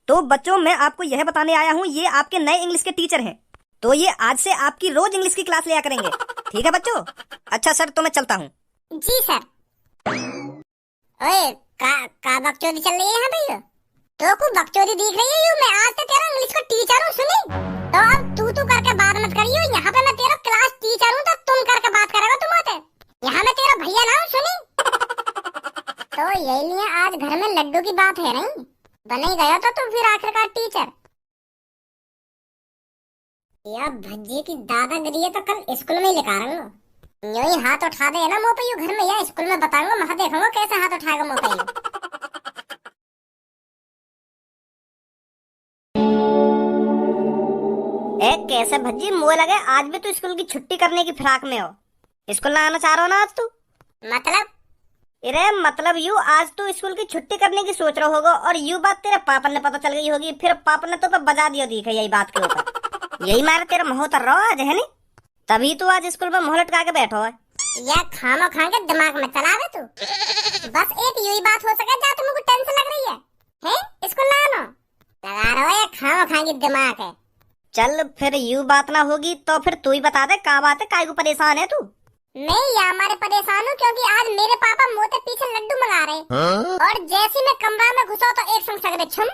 तो बच्चों, मैं आपको यह बताने आया हूँ, ये आपके नए इंग्लिश के टीचर हैं। तो ये आज से आपकी रोज इंग्लिश की क्लास लिया करेंगे। ठीक है बच्चों? अच्छा सर, तो मैं चलता हूँ। जी सर। ओए, का बकचोदी चल रही है यहाँ पे? तो को बकचोदी दिख रही है यू? मैं आज से तेरा इंग्लिश का टीचर हूँ, सुनी? तो अब तू करके बात मत करियो। यहाँ पे मैं तेरा क्लास टीचर हूँ, तो तुम करके बात करेगा तुम होते। यहाँ मैं तेरा भैया ना हूँ, सुनी? तो यही लिए आज घर में लड्डू की बात है नहीं, बने गया तो फिर आखिरकार टीचर। या भज्जी की दादागिरी है तो कल स्कूल में ही लिखा रहा हूँ। यूं ही हाथ उठा दे ना मोपयू घर में, या स्कूल में बताऊंगा, वहां देखूंगा कैसे हाथ उठाएगा मोपयू। कैसे भज्जी, मुझे लगे आज भी तू स्कूल की छुट्टी करने की फिराक में हो। स्कूल ना आना चाह रहा हो ना आज तू? मतलब? अरे मतलब यू, आज तू स्कूल की छुट्टी करने की सोच रहा होगा और यू बात तेरे पापा ने पता चल गई होगी, फिर पापा ने तो बजा दिया दिखा यही बात के ऊपर। यही मारे तेरा मुंह उतर रहा आज, है नहीं? तभी तू आज स्कूल में मुंह लटका के बैठो है। या खामो खा के दिमाग में चलावे तू। बस एक यही बात हो सके जा तुमको टेंशन लग रही है स्कूल ना आना लगा रहा है, या खामो खा के दिमाग है। चल फिर यू बात ना होगी तो फिर तू ही बता दे क्या बात है, काय को परेशान है तू? मैं या हमारे परेशान हूँ क्योंकि आज मेरे पापा मोते पीछे लड्डू मंगा रहे और जैसे मैं कमरा में घुसा तो एक संग सगरे छुम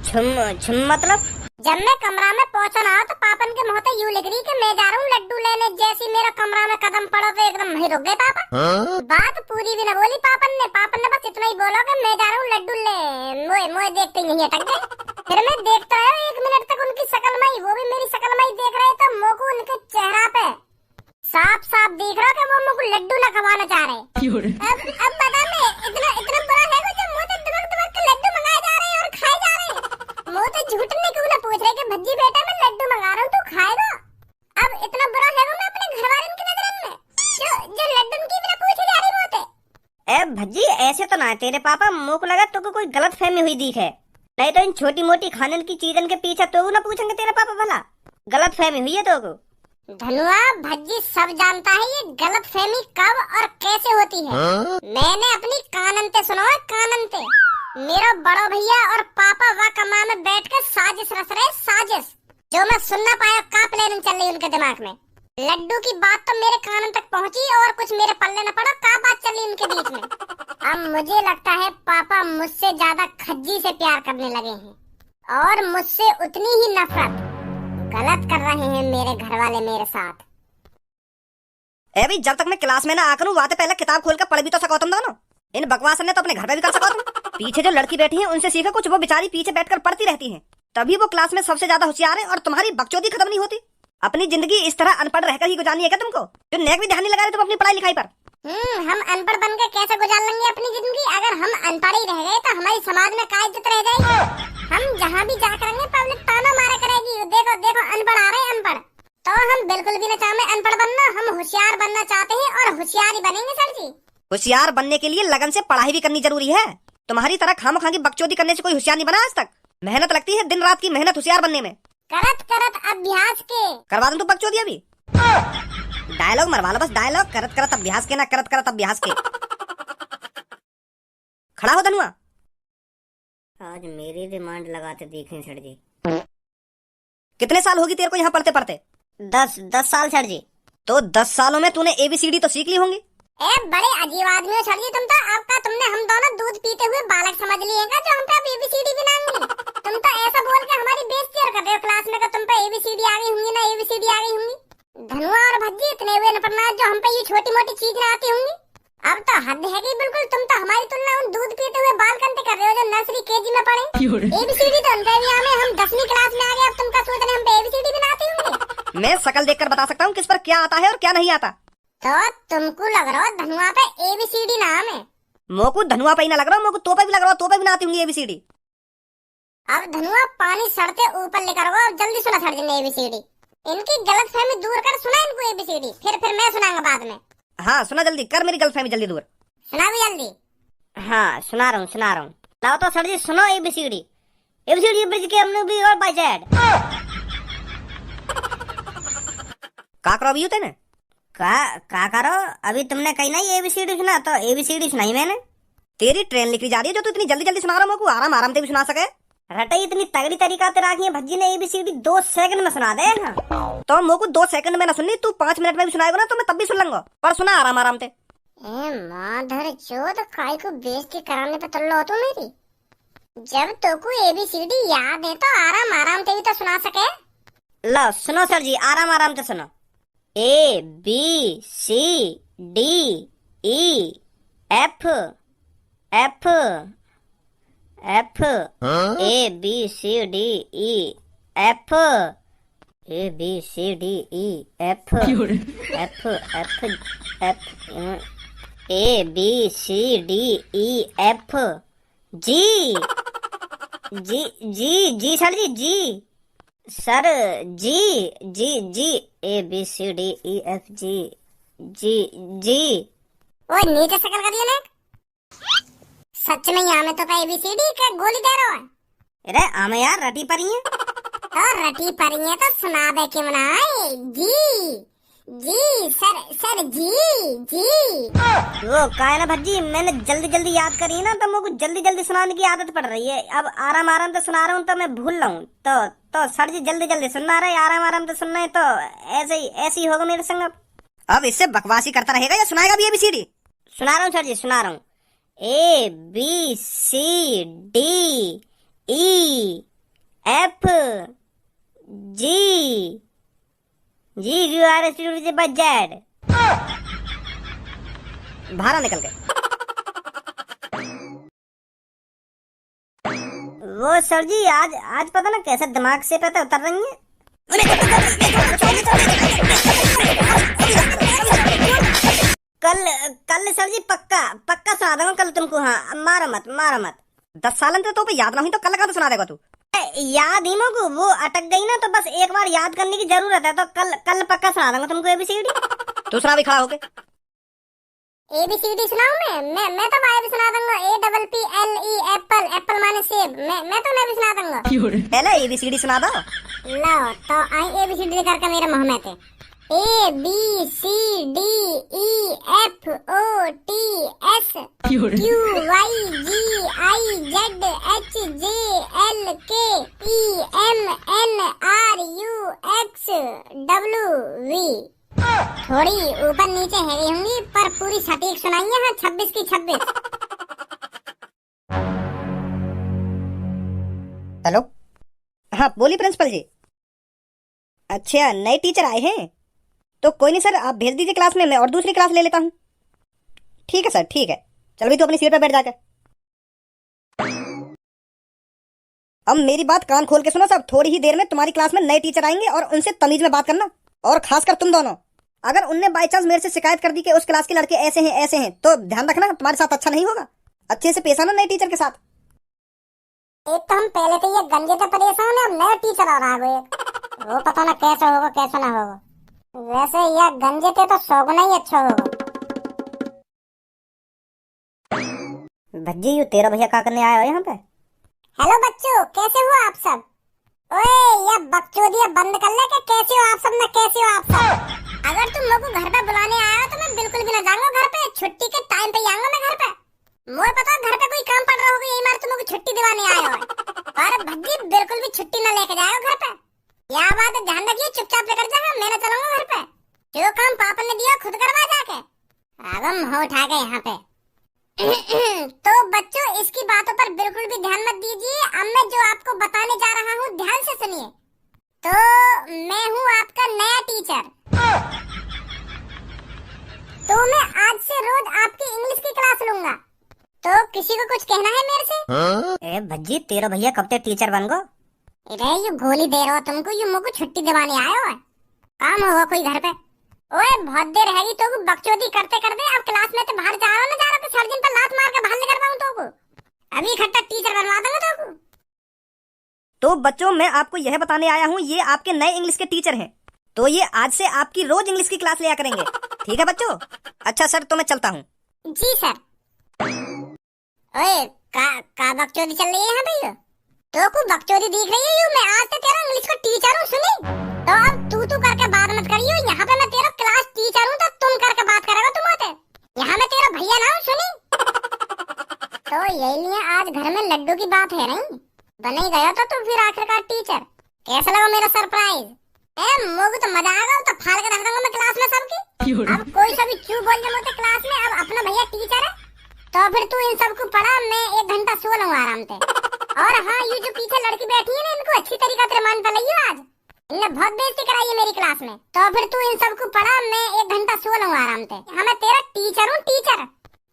छुम छुम मतलब? जब मैं कमरा में पहुंचा ना तो पापन के मुंह पे यूं लिख रही कि मैं जा रहा हूँ लड्डू लेने। जैसे मेरा कमरा में कदम पड़ा तो एकदम वहीं रुक गए पापा। बात पूरी भी न बोली पापन ने बस इतना ही बोला कि मैं जा रहा हूँ लड्डू ले। मोए देखते ही नहीं अटक गए। फिर मैं देखता रहा 1 मिनट तक उनकी शकल में ही, वो भी मेरी शकल में ही देख रहे तो मुँह को उनके चेहरा पे साफ साफ दिख रहा कि वो मुझको लड्डू न खवाना चाह रहे। अब बता मैं इतना बुरा है कि मुँह से दबक के लड्डू मंगाए जा रहे हैं और खाए जा रहे हैं। मुँह से झूठने क्यों ना पूछ रहे कि भज्जी बेटा मैं लड्डू मंगा रहा हूँ तू खाएगा? अब इतना बुरा है मैं अपने घर वालों की नजर में जो लड्डू की बिना पूछे जा रही होते। ए भज्जी, ऐसे तो ना है तेरे पापा, मुँह को लगा तो कोई गलत फहमी हुई दिख है। नहीं तो इन छोटी मोटी खाने की चीजन के पीछे तो ना पूछेंगे तेरे पापा, भला गलत फहमी हुई है तो को? धनुआ भज्जी सब जानता है ये गलत फहमी कब और कैसे होती है। मैंने अपनी काननते सुना है, काननते। मेरा बड़ा भैया और पापा वह कमरा में बैठ कर साजिश रच रहे, साजिश जो मैं सुन ना पाया। का प्लानिंग चल रही उनके दिमाग में। लड्डू की बात तो मेरे कानन तक पहुंची और कुछ मेरे पल्ले न पड़ा। का बात चल रही उनके बीच में। अब मुझे लगता है पापा मुझसे ज्यादा खज्जी से प्यार करने लगे हैं और मुझसे उतनी ही नफरत। गलत कर रहे हैं मेरे घर वाले मेरे साथ। अभी जब तक मैं क्लास में ना आकर हूँ, वहाँ पहले किताब खोल कर पढ़ भी तो सको तुम दोनों। इन बकवास ने तो अपने घर में भी कर सको तुम। पीछे जो लड़की बैठी है उनसे सीखो कुछ, वो बेचारी पीछे बैठकर पढ़ती रहती है, तभी वो क्लास में सबसे ज्यादा होशियार है और तुम्हारी बकचोदी खत्म नहीं होती। अपनी जिंदगी इस तरह अनपढ़ रहकर ही गुजारनी है क्या तुमको? जो नेक भी ध्यान नहीं लगा रहे तुम अपनी पढ़ाई लिखाई पर। हम अनपढ़ बनकर कैसे गुजार लेंगे अपनी जिंदगी? अगर हम अनपढ़ ही रह गए तो हमारी समाज में क्या इज्जत रह जाएगी? हम जहाँ भी जा करेंगे पब्लिक ताना मारा करेगी, देखो देखो अनपढ़ आ रहे हैं अनपढ़। तो हम बिल्कुल भी न चाहते अनपढ़ बनना, हम होशियार बनना चाहते हैं और होशियार ही बनेंगे सर जी। होशियार बनने के लिए लगन से पढ़ाई भी करनी जरूरी है। तुम्हारी तरह खामखा की बकचोदी करने से कोई होशियार नहीं बना आज तक। मेहनत लगती है, दिन रात की मेहनत होशियार बनने में। करत अभ्यास के करवा दूं तू बकचोदी अभी? डायलॉग मरवा लो बस, डायलॉग। करत अभ्यास के, ना करत अभ्यास के। खड़ा हो धनुआ। आज मेरी डिमांड लगाते देखें सर जी। कितने साल होगी तेरे को यहाँ पढ़ते पढ़ते? 10 साल सर जी। तो 10 सालों में तूने ABCD तो सीख ली होंगी। बड़े अजीब आदमी हो सर जी तुम तो। आपका तुमने हम दोनों दूध पीते हुए बालक समझ लिए हैं जो हम पे ABCD भी ना आएंगे। तुम तो ऐसा बोल के हमारी बेइज्जती कर रहे हो क्लास में कि तुम पे ABCD आ गई होंगी ना ABCD आ गई होंगी। धनुआ और भज्जी इतने हुए नपरनाथ जो हम पे ये छोटी मोटी चीज ना आती होंगी। अब तो हद है कि बिल्कुल तुम तो हमारी तुलना उन दूध पीते हुए बाल कंते कर रहे हो जो नर्सरी KG में पढ़े। ABCD तो उनके भी हमें, हम 10वीं क्लास में आ गए, अब तुम क्या सोच रहे हम पे ABCD भी ना आती होंगी? मैं शकल देखकर बता सकता हूँ किस पर क्या आता है और क्या नहीं आता। तो तुमको लग रहा हो धनुआ पे ABCD नाम है? मोको धनुआ पे ही ना लग रहा, मोको तो पे भी लग रहा, तो पे भी ना आती होंगी ABCD। अब धनुआ पानी सड़ते ऊपर लेकर आओ, अब जल्दी सुना सर जी ने ABCD। इनकी गलतफहमी दूर कर, सुना इनको ABCD, फिर मैं सुनाऊंगा बाद में। हाँ सुना, जल्दी कर, मेरी गलतफहमी जल्दी दूर। सुना भी जल्दी। हाँ सुना रहा हूँ। लाओ तो सर जी सुनो ABCD। ABCD ब्रिज के हमने भी और बाय जेड। का करो अभी तेने? का करो? अभी तुमने कही ना ABCD सुना, तो ABCD सुनाई मैंने। तेरी ट्रेन लिखी जा रही है जो तू इतनी जल्दी जल्दी सुना रहा है, मेरे को आराम आराम से भी सुना सके। रटाई इतनी तगड़ी तरीका ते राखी है भज्जी ने ABCD 2 सेकंड में सुना दे ना। तो मेरे को 2 सेकंड में ना सुननी, तू 5 मिनट में भी सुनाएगा ना तो मैं तब भी सुन लूंगा, पर सुना आराम आराम से। माधर चोद काय को बेइज्जती कराने पे तुल्लो हो तू मेरी। जब तो को ABCD याद है तो आराम आराम से भी तो सुना सके। लो सुनो सर जी, आराम आराम से सुनो। ABCD E F F F ABCD E F ABCD E F F F F ABCD E F G G G G sir ji, G sir, G G G ABCD E F G G G। ओए नीचे शकल कर दिया ने। सच में यहाँ में तो का ABCD का गोली दे रहा है। अरे हमें यार रटी परी है तो रटी परी है तो सुना दे के मनाए। जी जी सर जी जी। वो का है ना भज्जी, मैंने जल्दी जल्दी याद करी ना तो मुझे जल्दी जल्दी सुनाने की आदत पड़ रही है। अब आराम आराम से सुना रहा हूँ तो मैं भूल रहा हूँ। तो सर जी जल्दी जल्दी सुनना रहे, आराम आराम से सुनना है तो ऐसे ही होगा मेरे संग। अब इससे बकवासी करता रहेगा या सुनाएगा भी ABCD? सुना रहा हूँ सर जी, सुना रहा हूँ। ABCD E F G G Q R S T U V W X Z। बाहर निकल गए। वो सर जी आज पता ना कैसे दिमाग से पता उतर रही है। कल सर जी पक्का सुना दूंगा कल तुमको। हाँ मारो मत। 10 सालन से तो पे याद ना हुई तो कल का तो सुना देगा तू। याद ही मोको वो अटक गई ना, तो बस एक बार याद करने की जरूरत है। तो कल पक्का सुना दूंगा तुमको ABCD। दूसरा भी खड़ा होके ABCD सुनाऊं मैं तो भाई भी सुना दूंगा। APPLE एप्पल माने सेब। मैं तो भी सुना दूंगा। पहले ABCD सुना दो। लो तो आई ABCD करके मेरे मुंह में थे। ABCD E F O T S Q Y G I Z H J L K E M N R U X W V। थोड़ी ऊपर नीचे हैवी होंगी पर पूरी सटीक सुनाइए। हाँ 26 की 26। हेलो, हाँ बोलिए प्रिंसिपल जी। अच्छा नए टीचर आए हैं तो कोई नहीं सर, आप भेज दीजिए क्लास में, मैं और दूसरी क्लास ले लेता हूँ। ठीक है सर, ठीक है। चल भी तो अपनी सीट पर बैठ जाकर। अब मेरी बात कान खोल के सुनो सब। थोड़ी ही देर में तुम्हारी क्लास में नए टीचर आएंगे और उनसे तमीज में बात करना। और खासकर तुम दोनों, अगर उनने बाई चांस मेरे से शिकायत कर दी कि उस क्लास के लड़के ऐसे हैं तो ध्यान रखना, तुम्हारे साथ अच्छा नहीं होगा। अच्छे से पेश आना नए टीचर के साथ। एक तो हम पहले तो ये गंजे से परेशान है, अब नया टीचर आ रहा है। वो पता ना कैसा होगा कैसा ना होगा। वैसे यह गंजे थे तो सौगुना ही अच्छा होगा। भज्जी यू तेरा भैया क्या करने आया हो यहाँ पे? हेलो बच्चों, कैसे हो आप सब? ओए ये बकचोदियां बंद कर ले कि कैसे हो आप सब ना कैसे हो आप सब? अगर तुम लोगों को घर पे बुलाने आया हो तो मैं बिल्कुल भी ना जाऊंगा घर पे। छुट्टी के टाइम पे आऊंगा मैं घर पे। मुझे पता घर पे कोई काम पड़ रहा होगा, यही मार तुम लोग छुट्टी दिलाने आए हो। पर भज्जी बिल्कुल भी छुट्टी ना लेके जाओ घर पे। क्या बात है, ध्यान रखिए, चुपचाप लेकर जाओ। मैं ना चलूंगा घर पे। जो काम पापा ने दिया खुद करवा जाके। आगम हो उठा गए यहाँ पे। तो बच्चों इसकी बातों पर बिल्कुल भी ध्यान मत दीजिए। अब मैं जो आपको बताने जा रहा हूँ ध्यान से सुनिए। तो मैं हूँ आपका नया टीचर। तो मैं आज से रोज आपकी इंग्लिश की क्लास लूंगा। तो किसी को कुछ कहना है मेरे से? ए भज्जी तेरा भैया कब तक टीचर बन गो? अरे ये गोली दे रहा हो तुमको, ये मुझको छुट्टी दिवाने आए हो। काम होगा कोई घर पे। ओए बहुत देर रहेगी तो बकचोदी करते करते। अब क्लास में तो बाहर जा रहा ना जा रहा तो सर्जन पर लात मार के बाहर लेकर पाऊं तो अभी इकट्ठा टीचर बनवा दूंगा तो बच्चों मैं आपको यह बताने आया हूँ, ये आपके नए इंग्लिश के टीचर हैं। तो ये आज से आपकी रोज इंग्लिश की क्लास लिया करेंगे। ठीक है बच्चों? अच्छा सर तो मैं चलता हूँ। जी सर। ओए का बकचोदी चल रही है यहाँ पे? तो को बकचोदी दिख रही है? मैं आज से तेरा इंग्लिश का टीचर हूँ, सुनी? तो अब तू करके बात मत करियो। यहाँ पे मैं तेरा क्लास टीचर हूँ तो तुम करके बात करेगा तुम होते। यहाँ मैं तेरा भैया ना हूँ, सुनी? यही लिए आज घर में लड्डू की बात है नहीं, बन ही गया तो फिर आखिरकार टीचर। कैसा लगा मेरा सरप्राइज? मोग तो मजा आ गया, तो फाड़ के रख दूंगा मैं क्लास में सबकी। अब कोई सभी क्यों बोल रहे होते क्लास में, अब अपना भैया टीचर है तो फिर तू इन सबको पढ़ा, मैं 1 घंटा सो लूंगा आराम से। और हाँ, ये जो पीछे लड़की बैठी है ना, इनको अच्छी तरीका से मान पलाई आज, इनने बहुत बेइज्जती कराई है मेरी क्लास में। तो फिर तू इन सबको पढ़ा, मैं 1 घंटा सो लूंगा आराम से। हाँ, मैं तेरा टीचर हूँ, टीचर।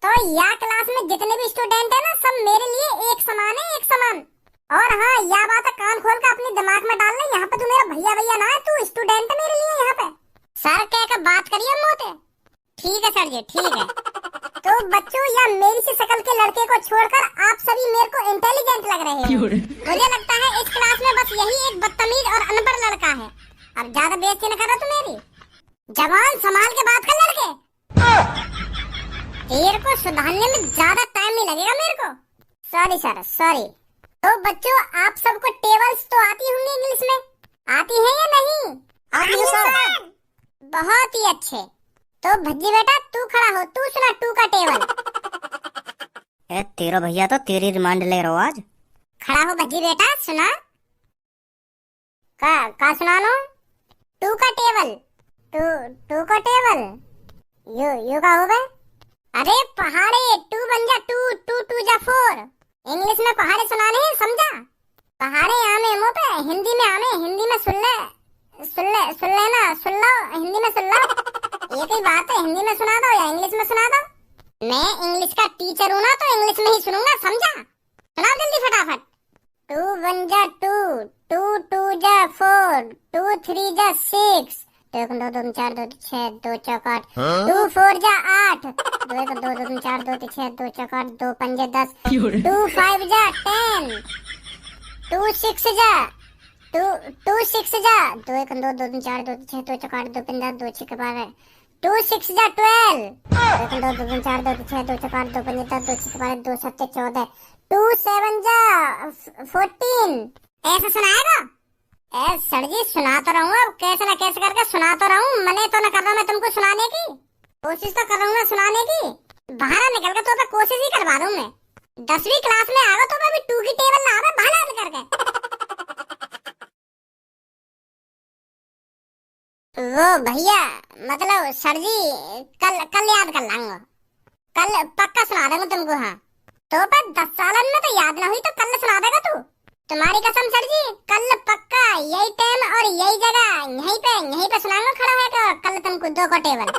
तो यहाँ क्लास में जितने भी स्टूडेंट है ना, सब मेरे लिए एक समान है, एक समान। और हाँ, यह बात कान खोल कर अपने दिमाग में डाल ले, यहाँ पे तू मेरा भैया भैया ना है, तू स्टूडेंट है मेरे लिए। यहाँ पे सर कह कर बात करिए मोते। ठीक है सर जी, ठीक है। तो बच्चों, या मेरी सी शकल के लड़के को छोड़कर आप सभी मेरे को इंटेलिजेंट लग रहे हैं। मुझे लगता है इस क्लास में बस यही एक बदतमीज और अनपढ़ लड़का है। अब ज्यादा बेइज्जती न करो तू मेरी। जवान संभाल के बात कर लड़के, तेरे को सुधारने में ज्यादा टाइम नहीं लगेगा मेरे को। Sorry sir, sorry. तो बच्चों, आप सबको टेबल्स तो आती होंगी इंग्लिश में, आती है या नहीं? आती है सर। बहुत ही अच्छे। तो भज्जी बेटा, तू खड़ा हो, तू सुना 2 का टेबल। तेरा भैया तो तेरी रिमांड ले रहा हो आज। खड़ा हो भज्जी बेटा, सुना का सुना लो। 2 का टेबल, 2 का टेबल, यू का हो गए। अरे पहाड़े, 2 बन जा 2, 2 2 जा 4। इंग्लिश में पहाड़े सुनाने हैं, समझा? पहाड़े आमे मुंह पे, हिंदी में आमे, हिंदी में सुन ले ना, सुन लो, हिंदी में सुन लो। एक ही बात है, हिंदी में सुना दो या इंग्लिश में सुना दो। मैं इंग्लिश का टीचर हूँ ना, तो इंग्लिश में ही सुनूंगा, समझा? सुना जल्दी फटाफट। 2 1 जा 2, 2 2 जा 4, 2 3 जा 6, 2 1 2 2 4 2 6 2 4 8, 2 4 जा 8, 2 1 2 2 4 2 6 2 4 8, 2 5 जा 10, 2 5 जा 10, 2 6 जा 2 6 जा 2 1 2 2 4 2 6 2 4 8, 2 5 जा 2 6 12, 2 6 जा 12, 2 1 2 2 4 2 6 2 4 8, 2 5 जा 2 6 12, 2 7 14, 2 7 जा 14। ऐसा सुनाएगा? सर जी सुना तो रहा हूँ, अब कैसे न कैसे करके सुना तो रहा हूँ। मने तो न कर रहा मैं तुमको सुनाने की, कोशिश तो कर रहा हूँ मैं सुनाने की। बाहर निकल कर तो मैं कोशिश ही करवा दूँ मैं। 10वीं क्लास में आ गया तो मैं भी 2 की टेबल ला बाहर करके। वो भैया, मतलब सर जी कल याद कर लाऊंगा, कल पक्का सुना दूंगा तुमको। हाँ, तो पर 10 सालन में तो याद ना हुई तो कल सुना देगा तू? तुम्हारी कसम सर जी, कल पक्का यही टाइम और यही जगह यहीं पे सुनाऊंगा खड़ा है। तो कल तुमको 2 का टेबल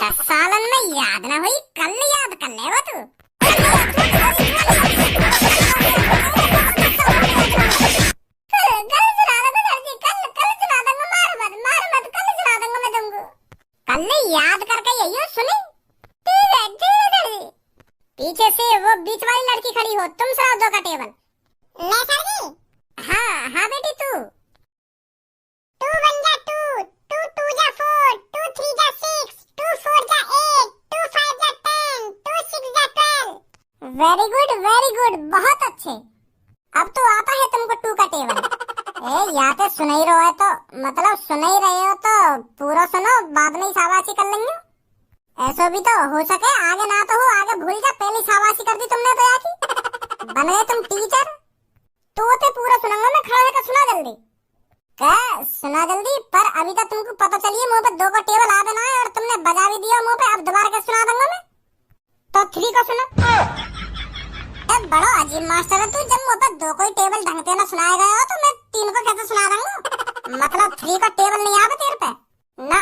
10 सालन में याद ना हुई, कल याद कर लेगा तू। कल सुना दूंगा सर जी, कल सुना दूंगा। मार मत, कल सुना दूंगा मैं तुमको। कल याद करके यही सुनी। ठीक है सर जी। पीछे से वो बीच वाली लड़की खड़ी हो, तुम सुनाओ 2 का टेबल। मैं सर जी? हाँ बेटी, तू 2 1 जा 2, 2 2 जा 4, 2 3 जा 6, 2 4 जा 8, 2 5 जा 10, 2 6 जा 12। वेरी गुड, बहुत अच्छे। अब तो आता है तुमको 2 का टेबल। या तो सुन ही रहे हो, तो मतलब सुन ही रहे हो तो पूरा सुनो, बाद में शाबाशी कर लेंगे। ऐसा भी तो हो सके आगे ना तो हो, आगे भूल जा, पहले शाबाशी कर दी तुमने तो यार। बन गए तुम टीचर। तो पूरा सुनाऊंगा मैं, खड़ा होकर सुना जल्दी। क्या सुना जल्दी? पर अभी तक तुमको पता चलिए मुंह पे 2 का टेबल आ देना है, और तुमने बजा भी दिया मुंह पे। अब दोबारा क्या सुना दूंगा मैं? तो 3 का सुना। बड़ा अजीब मास्टर है तू, जब मुंह पे 2 कोई टेबल ढंग से ना सुनाया गया हो तो मैं 3 को कैसे सुना दूंगा? मतलब 3 का टेबल नहीं आ तेरे पे ना।